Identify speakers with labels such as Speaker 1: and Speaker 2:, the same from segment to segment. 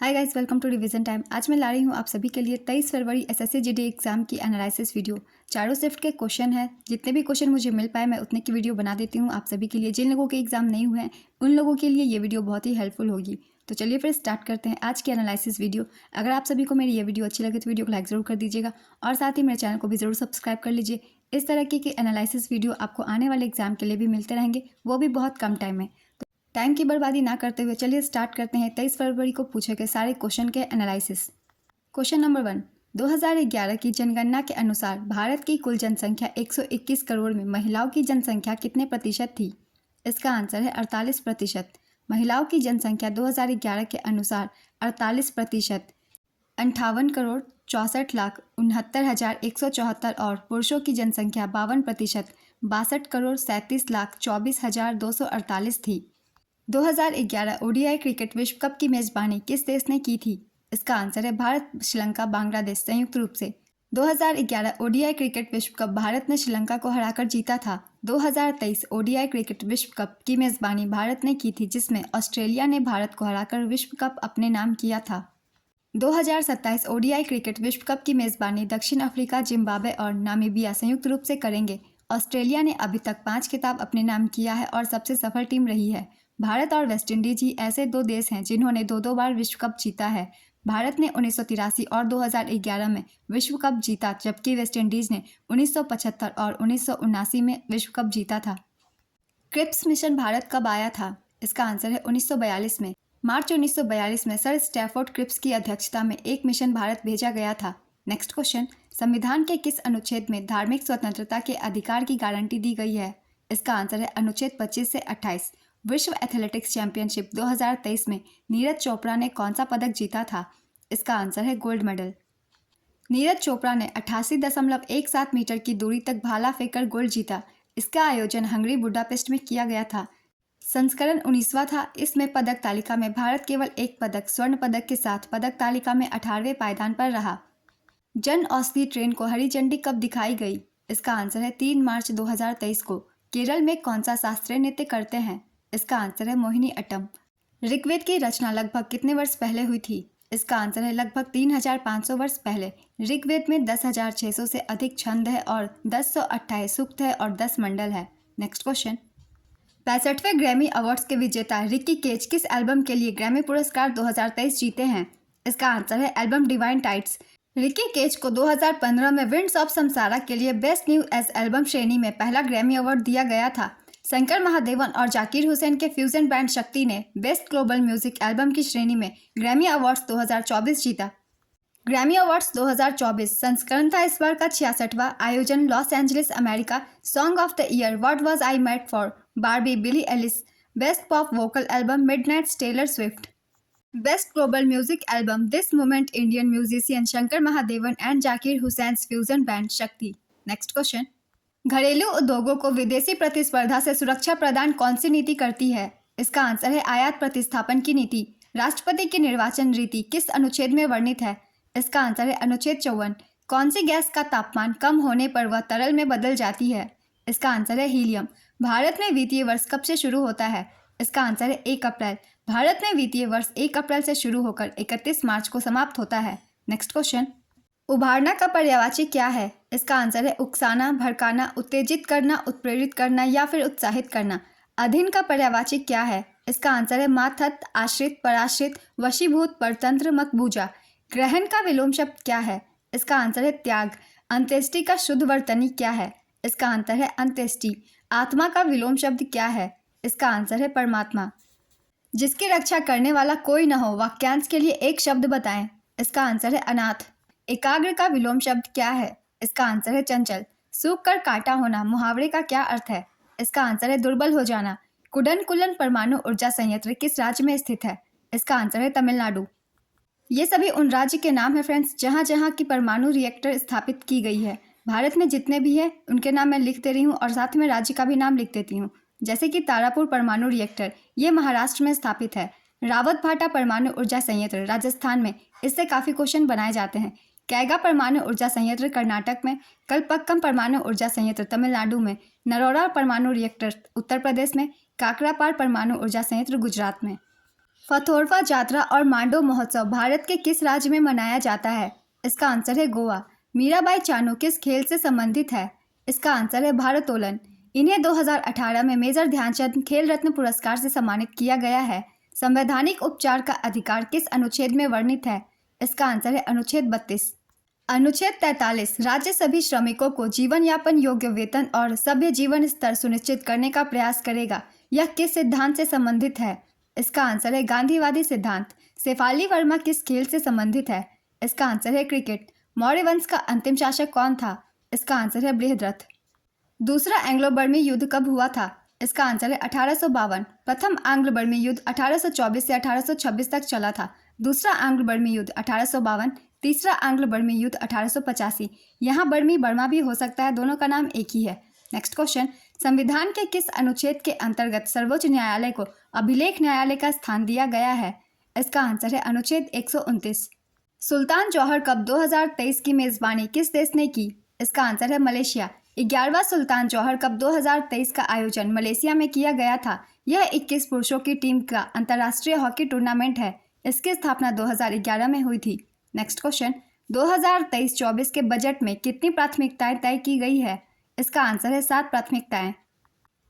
Speaker 1: Hi guys, welcome to revision time. आज मैं ला रही हूँ आप सभी के लिए 23 फरवरी एसएससी जीडी एग्जाम की एनालिसिस वीडियो। चारों शिफ्ट के क्वेश्चन है। जितने भी क्वेश्चन मुझे मिल पाए मैं उतने की वीडियो बना देती हूँ आप सभी के लिए। जिन लोगों के एग्जाम नहीं हुए हैं उन लोगों के लिए ये वीडियो बहुत ही हेल्पफुल होगी। तो चलिए फिर स्टार्ट करते हैं आज की एनालिसिस वीडियो। अगर आप सभी को मेरी ये वीडियो अच्छी लगे तो वीडियो को लाइक ज़रूर कर दीजिएगा और साथ ही मेरे चैनल को भी ज़रूर सब्सक्राइब कर लीजिए। इस तरह के एनालिसिस वीडियो आपको आने वाले एग्जाम के लिए भी मिलते रहेंगे, वो भी बहुत कम टाइम में। टाइम की बर्बादी ना करते हुए चलिए स्टार्ट करते हैं 23 फरवरी को पूछे गए सारे क्वेश्चन के एनालिसिस। क्वेश्चन नंबर 1, 2011 की जनगणना के अनुसार भारत की कुल जनसंख्या 121 करोड़ में महिलाओं की जनसंख्या कितने प्रतिशत थी? इसका आंसर है 48%। महिलाओं की जनसंख्या 2011 के अनुसार 48%, 58 करोड़ 64,69,174 और पुरुषों की जनसंख्या 52%, 62 करोड़ 37,24,248 थी। 2011 ओडीआई क्रिकेट विश्व कप की मेजबानी किस देश ने की थी? इसका आंसर है भारत, श्रीलंका, बांग्लादेश संयुक्त रूप से। 2011 ओडीआई क्रिकेट विश्व कप भारत ने श्रीलंका को हराकर जीता था। 2023 ओडीआई क्रिकेट विश्व कप की मेजबानी भारत ने की थी, जिसमें ऑस्ट्रेलिया ने भारत को हराकर विश्व कप अपने नाम किया था। 2027 ओडीआई क्रिकेट विश्व कप की मेजबानी दक्षिण अफ्रीका, जिम्बाब्वे और नामीबिया संयुक्त रूप से करेंगे। ऑस्ट्रेलिया ने अभी तक 5 खिताब अपने नाम किया है और सबसे सफल टीम रही है। भारत और वेस्टइंडीज ही ऐसे दो देश हैं जिन्होंने दो बार विश्व कप जीता है। भारत ने 1983 और 2011 में विश्व कप जीता, जबकि वेस्टइंडीज ने 1975 और 1979 में विश्व कप जीता था। क्रिप्स मिशन भारत कब आया था? इसका आंसर है 1942 में। मार्च 1942 में सर स्टैफोर्ड क्रिप्स की अध्यक्षता में एक मिशन भारत भेजा गया था। नेक्स्ट क्वेश्चन, संविधान के किस अनुच्छेद में धार्मिक स्वतंत्रता के अधिकार की गारंटी दी गई है? इसका आंसर है अनुच्छेद 25 से 28। विश्व एथलेटिक्स चैंपियनशिप 2023 में नीरज चोपड़ा ने कौन सा पदक जीता था? इसका आंसर है गोल्ड मेडल। नीरज चोपड़ा ने 88.17 मीटर की दूरी तक भाला फेंककर गोल्ड जीता। इसका आयोजन हंगरी बुडापेस्ट में किया गया था। संस्करण 19वां था। इसमें पदक तालिका में भारत केवल एक पदक, स्वर्ण पदक के साथ पदक तालिका में 18वें पायदान पर रहा। जन औषधि ट्रेन को हरी झंडी कब दिखाई गई? इसका आंसर है 3 मार्च 2023 को। केरल में कौन सा शास्त्रीय नृत्य करते हैं? इसका आंसर है मोहिनी अट्टम। ऋग्वेद की रचना लगभग कितने वर्ष पहले हुई थी? इसका आंसर है लगभग 3500 वर्ष पहले। ऋग्वेद में 10,600 से अधिक छंद है और 1028 सूक्त है और 10 मंडल है। नेक्स्ट क्वेश्चन, 65वें ग्रैमी अवार्ड्स के विजेता रिकी केज किस एल्बम के लिए ग्रैमी पुरस्कार 2023 जीते हैं? इसका आंसर है album Divine Tides. Ricky Kej को 2015 में विंड्स ऑफ समसारा के लिए बेस्ट न्यू एज एल्बम श्रेणी में पहला ग्रैमी अवार्ड दिया गया था। शंकर महादेवन और जाकिर हुसैन के फ्यूजन बैंड शक्ति ने बेस्ट ग्लोबल म्यूजिक एल्बम की श्रेणी में ग्रैमी अवार्ड्स 2024 जीता। ग्रैमी अवार्ड्स 2024 संस्करण था इस बार का 66वां। आयोजन Los Angeles, America. Song of the year What Was I Made For, Barbie, Billie Eilish. Best pop vocal album Midnight, Taylor Swift. Best global music album This Moment, Indian musician Shankar Mahadevan and Zakir Hussain fusion band Shakti. Next question, घरेलू उद्योगों को विदेशी प्रतिस्पर्धा से सुरक्षा प्रदान कौन सी नीति करती है? इसका आंसर है आयात प्रतिस्थापन की नीति। राष्ट्रपति की निर्वाचन रीति किस अनुच्छेद में वर्णित है? इसका आंसर है अनुच्छेद 54। कौन सी गैस का तापमान कम होने पर वह तरल में बदल जाती है? इसका आंसर है हीलियम। भारत में वित्तीय वर्ष कब से शुरू होता है? इसका आंसर है 1 अप्रैल। भारत में वित्तीय वर्ष 1 अप्रैल से शुरू होकर 31 मार्च को समाप्त होता है। नेक्स्ट क्वेश्चन, उभारना का पर्यायवाची क्या है? इसका आंसर है उकसाना, भड़काना, उत्तेजित करना, उत्प्रेरित करना या फिर उत्साहित करना। अधीन का पर्यायवाची क्या है? इसका आंसर है मातहत, आश्रित, पराश्रित, वशीभूत, परतंत्र, मकबूजा। ग्रहण का विलोम शब्द क्या है? इसका आंसर है त्याग। अंत्येष्टि का शुद्ध वर्तनी क्या है? इसका आंसर है अंत्येष्टि। आत्मा का विलोम शब्द क्या है? इसका आंसर है परमात्मा। जिसकी रक्षा करने वाला कोई न हो, वाक्यांश के लिए एक शब्द बताएं। इसका आंसर है अनाथ। एकाग्र का विलोम शब्द क्या है? इसका आंसर है चंचल। सूख कर काटा होना मुहावरे का क्या अर्थ है? इसका आंसर है दुर्बल हो जाना। कुडनकुलन परमाणु ऊर्जा संयंत्र किस राज्य में स्थित है? इसका आंसर है तमिलनाडु। ये सभी उन राज्य के नाम है फ्रेंड्स जहाँ जहाँ की परमाणु रिएक्टर स्थापित की गई है। भारत में जितने भी हैं उनके नाम मैं लिख दे रही हूँ और साथ में राज्य का भी नाम लिख देती हूँ। जैसे कि तारापुर परमाणु रिएक्टर, ये महाराष्ट्र में स्थापित है। रावत भाटा परमाणु ऊर्जा संयंत्र राजस्थान में, इससे काफ़ी क्वेश्चन बनाए जाते हैं। कैगा परमाणु ऊर्जा संयंत्र कर्नाटक में, कलपक्कम परमाणु ऊर्जा संयंत्र तमिलनाडु में, नरोरा परमाणु रिएक्टर उत्तर प्रदेश में, काकरापार परमाणु ऊर्जा संयंत्र गुजरात में। फथोरवा जात्रा और मांडो महोत्सव भारत के किस राज्य में मनाया जाता है? इसका आंसर है गोवा। मीराबाई चानू किस खेल से संबंधित है? इसका आंसर है भारोत्तोलन। इन्हें 2018 में मेजर ध्यानचंद खेल रत्न पुरस्कार से सम्मानित किया गया है। संवैधानिक उपचार का अधिकार किस अनुच्छेद में वर्णित है? इसका आंसर है अनुच्छेद 32। अनुच्छेद 43 राज्य सभी श्रमिकों को जीवन यापन योग्य वेतन और सभ्य जीवन स्तर सुनिश्चित करने का प्रयास करेगा। यह किस सिद्धांत से संबंधित है? इसका आंसर है गांधीवादी सिद्धांत। शेफाली वर्मा किस खेल से संबंधित है? इसका आंसर है क्रिकेट। मौर्य वंश का अंतिम शासक कौन था? इसका आंसर है बृहद्रथ। दूसरा एंग्लो बर्मी युद्ध कब हुआ था? इसका आंसर है 1852। प्रथम एंग्लो बर्मी युद्ध 1824 से 1826 तक चला था। दूसरा एंग्लो बर्मी युद्ध 1852, तीसरा एंग्लो बर्मी युद्ध 1885। यहाँ बर्मी बर्मा भी हो सकता है, दोनों का नाम एक ही है। नेक्स्ट क्वेश्चन, संविधान के किस अनुच्छेद के अंतर्गत सर्वोच्च न्यायालय को अभिलेख न्यायालय का स्थान दिया गया है? इसका आंसर है अनुच्छेद 129। सुल्तान जौहर कप 2023 की मेजबानी किस देश ने की? इसका आंसर है मलेशिया। 11वां सुल्तान जौहर कप 2023 का आयोजन मलेशिया में किया गया था। यह 21 पुरुषों की टीम का अंतर्राष्ट्रीय हॉकी टूर्नामेंट है। इसकी स्थापना 2011 में हुई थी। नेक्स्ट क्वेश्चन, 2023-24 के बजट में कितनी प्राथमिकताएं तय की गई है? इसका आंसर है 7 प्राथमिकताएं।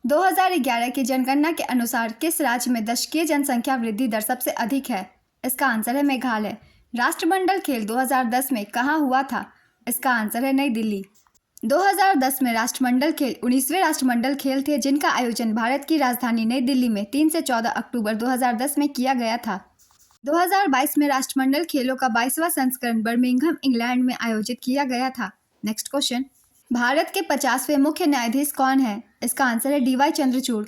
Speaker 1: 2011 की जनगणना के अनुसार किस राज्य में दशकीय जनसंख्या वृद्धि दर सबसे अधिक है? इसका आंसर है मेघालय। राष्ट्रमंडल खेल 2010 में कहाँ हुआ था? इसका आंसर है नई दिल्ली। 2010 में राष्ट्रमंडल खेल 19वें राष्ट्रमंडल खेल थे, जिनका आयोजन भारत की राजधानी नई दिल्ली में 3 से 14 अक्टूबर 2010 में किया गया था। 2022 में राष्ट्रमंडल खेलों का 22वां संस्करण बर्मिंघम, इंग्लैंड में आयोजित किया गया था। नेक्स्ट क्वेश्चन, भारत के 50वें मुख्य न्यायाधीश कौन है? इसका आंसर है DY चंद्रचूड़।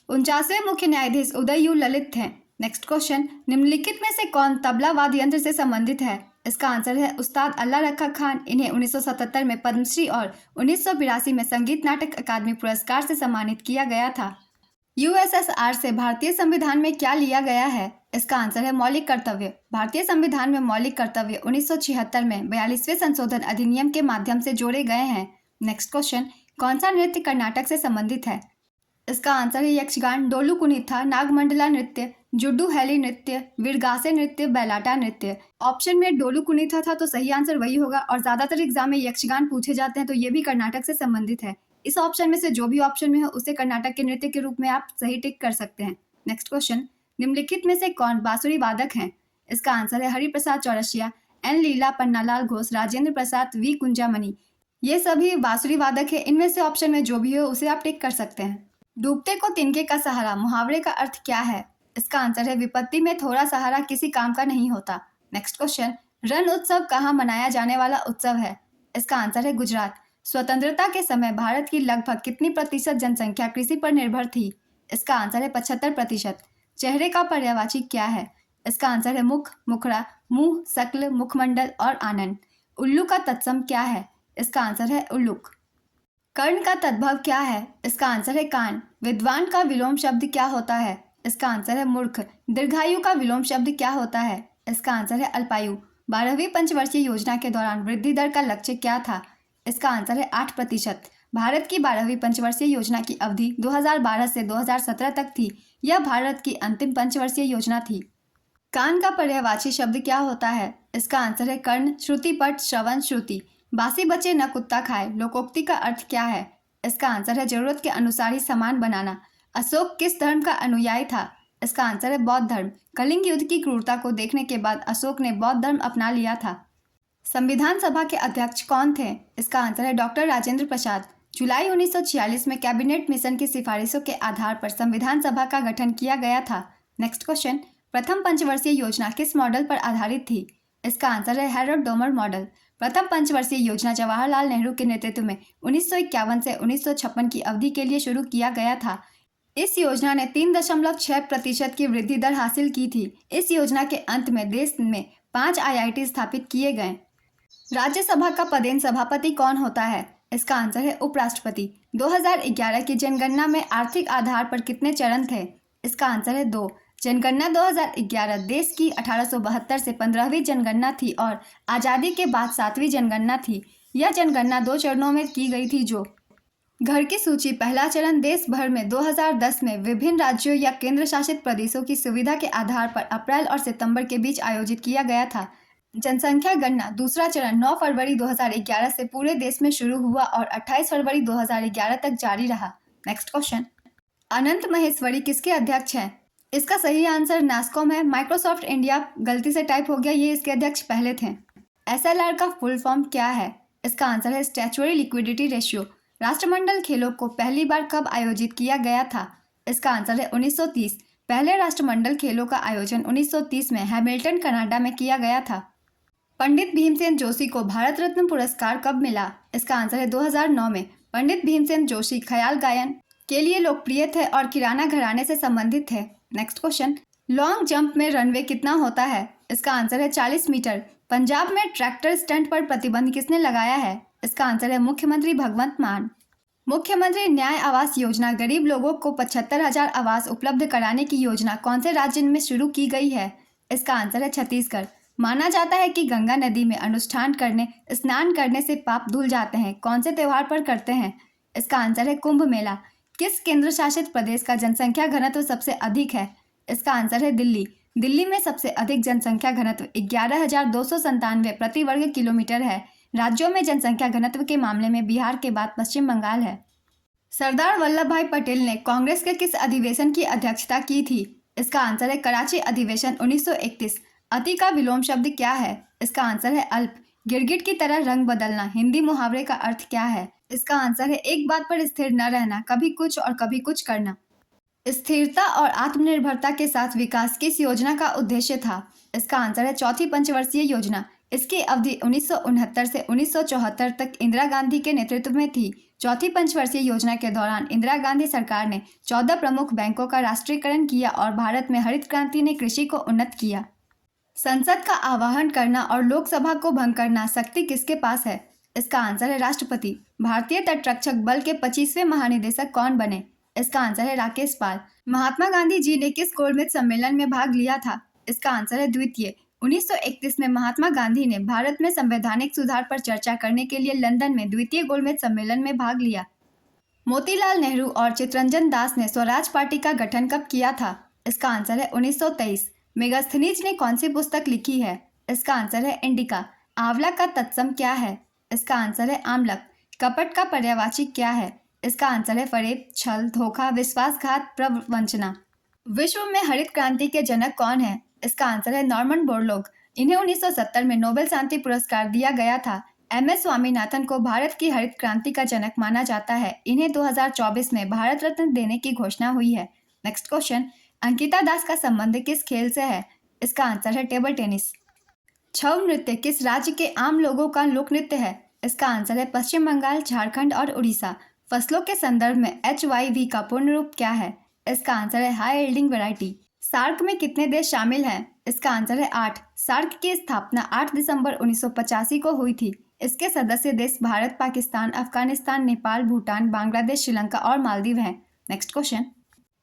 Speaker 1: 49वें मुख्य न्यायाधीश उदय यू ललित हैं। नेक्स्ट क्वेश्चन, निम्नलिखित में से कौन तबला वाद्य यंत्र से संबंधित है? इसका आंसर है उस्ताद अल्लाह रखा खान। इन्हें 1977 में पद्मश्री और 1982 में संगीत नाटक अकादमी पुरस्कार से सम्मानित किया गया था। USSR से भारतीय संविधान में क्या लिया गया है? इसका आंसर है मौलिक कर्तव्य। भारतीय संविधान में मौलिक कर्तव्य 1976 में 42वें संशोधन अधिनियम के माध्यम से जोड़े गए हैं। नेक्स्ट क्वेश्चन, कौन सा नृत्य कर्नाटक से संबंधित है? इसका आंसर है यक्षगान, डोलू कुनीथा, नागमंडला नृत्य, जुड्डू हैली नृत्य, वीरगासे नृत्य, बैलाटा नृत्य। ऑप्शन में डोलू कुनीथा था तो सही आंसर वही होगा, और ज्यादातर एग्जाम में यक्षगान पूछे जाते हैं, तो ये भी कर्नाटक से संबंधित है। इस ऑप्शन में से जो भी ऑप्शन में हो उसे कर्नाटक के नृत्य के रूप में आप सही टिक कर सकते हैं। नेक्स्ट क्वेश्चन, निम्नलिखित में से कौन बांसुरी वादक हैं? इसका आंसर है हरिप्रसाद चौरसिया, N लीला, पन्नालाल घोष, राजेंद्र प्रसाद, V कुंजामणि। ये सभी बांसुरी वादक है। इनमें से ऑप्शन में जो भी हो उसे आप टिक कर सकते हैं। डूबते को तिनके का सहारा मुहावरे का अर्थ क्या है? इसका आंसर है विपत्ति में थोड़ा सहारा किसी काम का नहीं होता। नेक्स्ट क्वेश्चन, रण उत्सव कहाँ मनाया जाने वाला उत्सव है? इसका आंसर है गुजरात। स्वतंत्रता के समय भारत की लगभग कितनी प्रतिशत जनसंख्या कृषि पर निर्भर थी? इसका आंसर है 75%। चेहरे का पर्यायवाची क्या है? इसका आंसर है मुख, मुखड़ा, मुंह, शक्ल, मुखमंडल और आनंद। उल्लू का तत्सम क्या है? इसका आंसर है उल्लुक। कर्ण का तद्भव क्या है? इसका आंसर है कान। विद्वान का विलोम शब्द क्या होता है? इसका आंसर है मूर्ख। दीर्घायु का विलोम शब्द क्या होता है? इसका आंसर है अल्पायु। 12वीं पंचवर्षीय योजना के दौरान वृद्धि दर का लक्ष्य क्या था? इसका आंसर है 8%। भारत की 12वीं पंचवर्षीय योजना की अवधि 2012 से 2017 तक थी। यह भारत की अंतिम पंचवर्षीय योजना थी। कान का पर्यायवाची शब्द क्या होता है? इसका आंसर है कर्ण। श्रुतिपट, श्रवण, श्रुति। बासी बचे न कुत्ता खाए लोकोक्ति का अर्थ क्या है? इसका आंसर है जरूरत के अनुसार ही सामान बनाना। अशोक किस धर्म का अनुयायी था? इसका आंसर है बौद्ध धर्म। कलिंग युद्ध की क्रूरता को देखने के बाद अशोक ने बौद्ध धर्म अपना लिया था। संविधान सभा के अध्यक्ष कौन थे? इसका आंसर है डॉक्टर राजेंद्र प्रसाद। जुलाई 1946 में कैबिनेट मिशन की सिफारिशों के आधार पर संविधान सभा का गठन किया गया था। नेक्स्ट क्वेश्चन, प्रथम पंचवर्षीय योजना किस मॉडल पर आधारित थी? इसका आंसर है हैरोल्ड डोमर मॉडल। प्रथम पंचवर्षीय योजना जवाहरलाल नेहरू के नेतृत्व में 1951 से 1956 की अवधि के लिए शुरू किया गया था। इस योजना ने 3.6% की वृद्धि दर हासिल की थी। इस योजना के अंत में देश में 5 IIT स्थापित किए गए। राज्यसभा का पदेन सभापति कौन होता है? इसका आंसर है उपराष्ट्रपति। 2011 की जनगणना में आर्थिक आधार पर कितने चरण थे? इसका आंसर है 2। जनगणना 2011 देश की 1872 से 15वीं जनगणना थी और आज़ादी के बाद 7वीं जनगणना थी। यह जनगणना 2 चरणों में की गई थी, जो घर की सूची पहला चरण देश भर में 2010 में विभिन्न राज्यों या केंद्र शासित प्रदेशों की सुविधा के आधार पर अप्रैल और सितंबर के बीच आयोजित किया गया था। जनसंख्या गणना दूसरा चरण 9 फरवरी 2011 से पूरे देश में शुरू हुआ और 28 फरवरी 2011 तक जारी रहा। नेक्स्ट क्वेश्चन, अनंत महेश्वरी किसके अध्यक्ष हैं? इसका सही आंसर नास्कॉम है। माइक्रोसॉफ्ट इंडिया गलती से टाइप हो गया, ये इसके अध्यक्ष पहले थे। SLR का फुल फॉर्म क्या है? इसका आंसर है स्टैच्यूटरी लिक्विडिटी रेशियो। राष्ट्रमंडल खेलों को पहली बार कब आयोजित किया गया था? इसका आंसर है 1930। पहले राष्ट्रमंडल खेलों का आयोजन 1930 में हैमिल्टन कनाडा में किया गया था। पंडित भीमसेन जोशी को भारत रत्न पुरस्कार कब मिला? इसका आंसर है 2009 में। पंडित भीमसेन जोशी ख्याल गायन के लिए लोकप्रिय थे और किराना घराने से संबंधित थे। नेक्स्ट क्वेश्चन, लॉन्ग जंप में रनवे कितना होता है? इसका आंसर है 40 मीटर। पंजाब में ट्रैक्टर स्टंट पर प्रतिबंध किसने लगाया है? इसका आंसर है मुख्यमंत्री भगवंत मान। मुख्यमंत्री न्याय आवास योजना गरीब लोगों को 75,000 आवास उपलब्ध कराने की योजना कौन से राज्य में शुरू की गई है? इसका आंसर है छत्तीसगढ़। माना जाता है कि गंगा नदी में स्नान करने से पाप धुल जाते हैं। कौन से त्योहार पर करते हैं? इसका आंसर है कुंभ मेला। किस केंद्र शासित प्रदेश का जनसंख्या घनत्व सबसे अधिक है? इसका आंसर है दिल्ली। दिल्ली में सबसे अधिक जनसंख्या घनत्व 11,297 प्रति वर्ग किलोमीटर है। राज्यों में जनसंख्या घनत्व के मामले में बिहार के बाद पश्चिम बंगाल है। सरदार वल्लभ भाई पटेल ने कांग्रेस के किस अधिवेशन की अध्यक्षता की थी? इसका आंसर है कराची अधिवेशन 1931। अति का विलोम शब्द क्या है? इसका आंसर है अल्प। गिरगिट की तरह रंग बदलना हिंदी मुहावरे का अर्थ क्या है? इसका आंसर है एक बात पर स्थिर न रहना, कभी कुछ और कभी कुछ करना। स्थिरता और आत्मनिर्भरता के साथ विकास किस योजना का उद्देश्य था? इसका आंसर है चौथी पंचवर्षीय योजना। इसकी अवधि 1969 से 1974 तक इंदिरा गांधी के नेतृत्व में थी। चौथी पंचवर्षीय योजना के दौरान इंदिरा गांधी सरकार ने 14 प्रमुख बैंकों का राष्ट्रीयकरण किया और भारत में हरित क्रांति ने कृषि को उन्नत किया। संसद का आह्वान करना और लोकसभा को भंग करना शक्ति किसके पास है? इसका आंसर है राष्ट्रपति। भारतीय तटरक्षक बल के 25वें महानिदेशक कौन बने? इसका आंसर है राकेश पाल। महात्मा गांधी जी ने किस गोलमेज सम्मेलन में भाग लिया था? इसका आंसर है द्वितीय। 1931 में महात्मा गांधी ने भारत में संवैधानिक सुधार पर चर्चा करने के लिए लंदन में द्वितीय गोलमेज सम्मेलन में भाग लिया। मोतीलाल नेहरू और चित्तरंजन दास ने स्वराज पार्टी का गठन कब किया था? इसका आंसर है 1923। मेगास्थनीज ने कौन सी पुस्तक लिखी है? इसका आंसर है इंडिका। आंवला का तत्सम क्या है? इसका आंसर है आमलक। कपट का पर्यायवाची क्या है? इसका आंसर है फरेब, छल, धोखा, विश्वासघात, प्रवंचना। विश्व में हरित क्रांति के जनक कौन है? इसका आंसर है नॉर्मन बोरलॉग। इन्हें 1970 में नोबेल शांति पुरस्कार दिया गया था। MS स्वामीनाथन को भारत की हरित क्रांति का जनक माना जाता है। इन्हें 2024 में भारत रत्न देने की घोषणा हुई है। नेक्स्ट क्वेश्चन, अंकिता दास का संबंध किस खेल से है? इसका आंसर है टेबल टेनिस। छऊ नृत्य किस राज्य के आम लोगों का लोक नृत्य है? इसका आंसर है पश्चिम बंगाल, झारखंड और उड़ीसा। फसलों के संदर्भ में HYV का पूर्ण रूप क्या है? इसका आंसर है हाई यील्डिंग वैरायटी। सार्क में कितने देश शामिल हैं? इसका आंसर है 8। सार्क की स्थापना 8 दिसंबर 1985 को हुई थी। इसके सदस्य देश भारत, पाकिस्तान, अफगानिस्तान, नेपाल, भूटान, बांग्लादेश, श्रीलंका और मालदीव हैं। नेक्स्ट क्वेश्चन,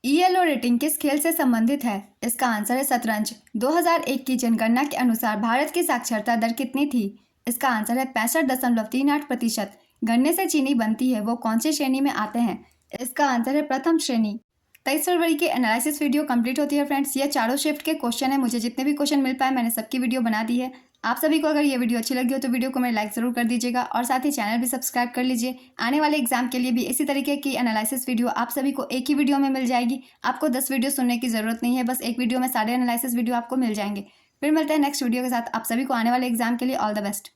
Speaker 1: ELO रेटिंग किस खेल से संबंधित है? इसका आंसर है शतरंज। 2001 की जनगणना के अनुसार भारत की साक्षरता दर कितनी थी? इसका आंसर है 65.38%। गन्ने से चीनी बनती है, वो कौन सी श्रेणी में आते हैं? इसका आंसर है प्रथम श्रेणी। 23 फरवरी की एनालिसिस वीडियो कंप्लीट होती है फ्रेंड्स। ये चारों शिफ्ट के क्वेश्चन है। मुझे जितने भी क्वेश्चन मिल पाए मैंने सबकी वीडियो बना दी है। आप सभी को अगर ये वीडियो अच्छी लगी हो तो वीडियो को मेरे लाइक ज़रूर कर दीजिएगा और साथ ही चैनल भी सब्सक्राइब कर लीजिए। आने वाले एग्जाम के लिए भी इसी तरीके की एनालिसिस वीडियो आप सभी को एक ही वीडियो में मिल जाएगी। आपको 10 वीडियो सुनने की ज़रूरत नहीं है, बस एक वीडियो में सारे एनालिसिस वीडियो आपको मिल जाएंगे। फिर मिलते हैं नेक्स्ट वीडियो के साथ। आप सभी को आने वाले एग्जाम के लिए ऑल द बेस्ट।